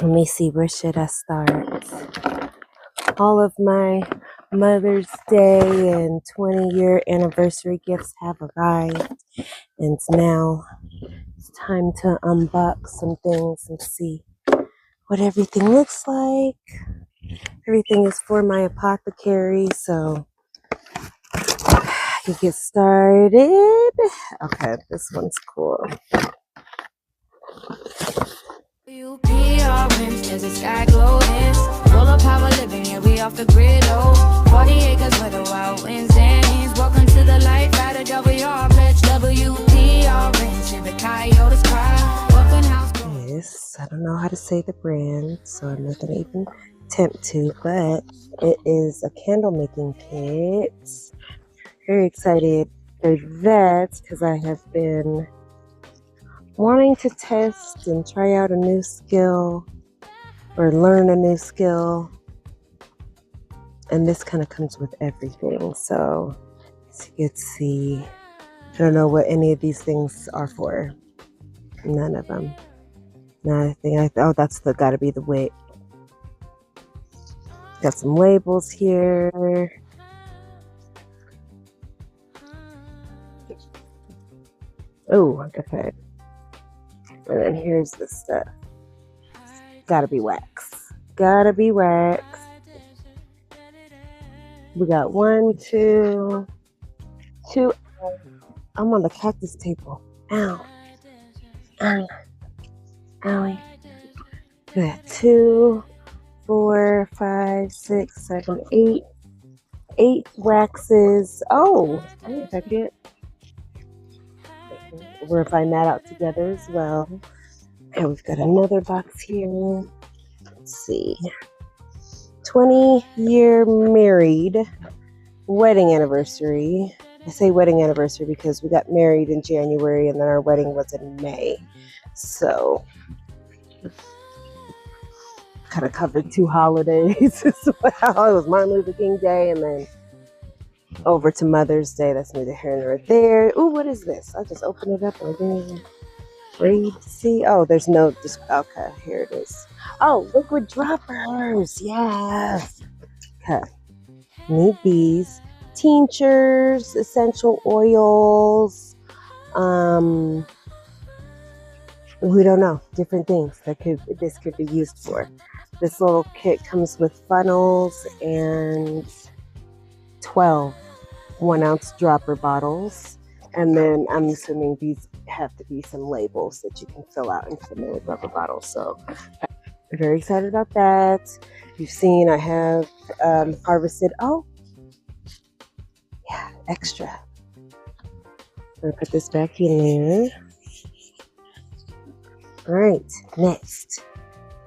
Let me see, where should I start? All of my Mother's Day and 20-year anniversary gifts have arrived, and now it's time to unbox some things and see what everything looks like. Everything is for my apothecary, so I can get started. Okay, this one's cool. There's a sky glowing, full of power living, yeah, we off the grid, oh, 40 acres where the wild winds dance. Welcome to the life at a WR pledge, WPR, hear the coyotes cry. Welcome house. Yes, I don't know how to say the brand, so I'm not gonna even attempt to, but it is a candle making kit. Very excited for that because I have been wanting to test and try out a new skill or learn a new skill, and this kind of comes with everything. So as you can see, I don't know what any of these things are for. None of them. Nothing. Oh, that's gotta be the weight. Got some labels here. Oh, okay. And then here's the stuff. Gotta be wax. Gotta be wax. We got 1, 2. I'm on the cactus table. Ow. Ow. Owie. We got 2, 4, 5, 6, 7, 8. 8 waxes. Oh, wait a second. We're gonna find that out together as well. And we've got another box here. Let's see. 20-year married, wedding anniversary. I say wedding anniversary because we got married in January and then our wedding was in May. So kind of covered 2 holidays as well. It was Martin Luther King Day and then over to Mother's Day. That's neither here nor there. Ooh, what is this? I just opened it up and I didn't even read. See? Oh, there's no. Okay, here it is. Oh, liquid droppers. Yes. Okay. Need these. Tinctures, essential oils. We don't know. Different things that this could be used for. This little kit comes with funnels and 12 1-ounce dropper bottles, and then I'm assuming these have to be some labels that you can fill out into the rubber bottles. So I'm very excited about that. You've seen I have harvested. Oh, yeah, extra. I'm gonna put this back in there. All right, next,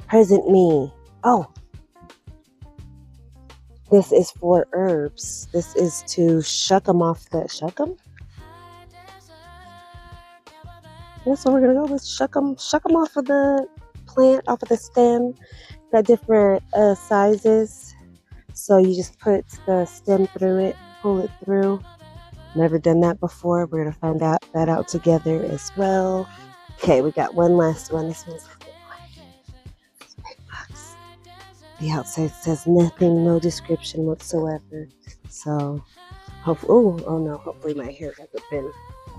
present me. Oh. This is for herbs. This is to shuck them off the That's what we're gonna go with. Shuck them off of the plant, off of the stem. Got different sizes. So you just put the stem through it, pull it through. Never done that before. We're gonna find that out together as well. Okay, we got one last one. This one's a big one. This big box. The outside says nothing, no description whatsoever. So, hopefully, oh no, hopefully my hair hasn't been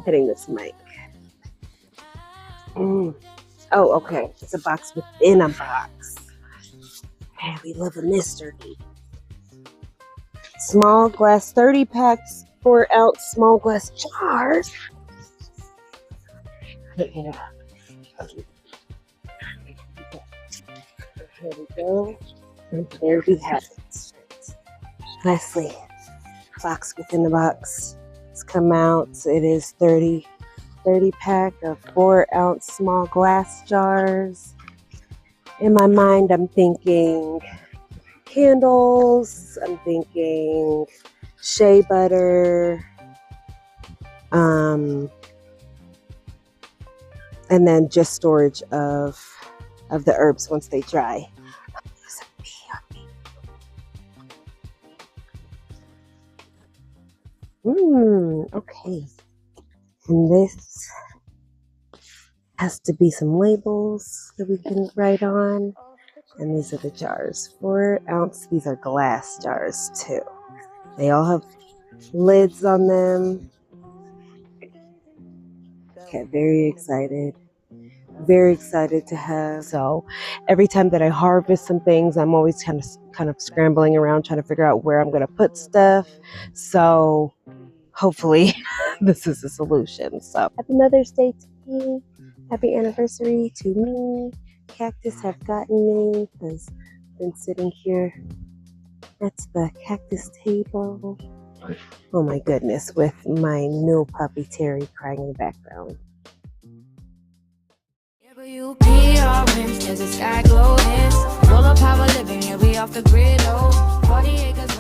hitting this mic. Oh, okay. It's a box within a box. Man, we live a mystery. Small glass 30 packs, 4-ounce small glass jars. Here we go. And there we have it. Lastly, box within the box. It's come out. It is 30 pack of 4-ounce small glass jars. In my mind, I'm thinking candles. I'm thinking shea butter. And then just storage of the herbs once they dry. Okay. And this has to be some labels that we can write on. And these are the jars, 4-ounce. These are glass jars too. They all have lids on them. Okay, very excited. Very excited to have. So every time that I harvest some things, I'm always kind of scrambling around trying to figure out where I'm going to put stuff. So hopefully this is a solution. So happy Mother's Day to me. Happy anniversary to me. Cactus have gotten me because I've been sitting here at the cactus table. Oh my goodness, with my new puppy Terry crying in the background. There's a sky glowing, full of power living, yeah, we off the grid, oh, 40 acres.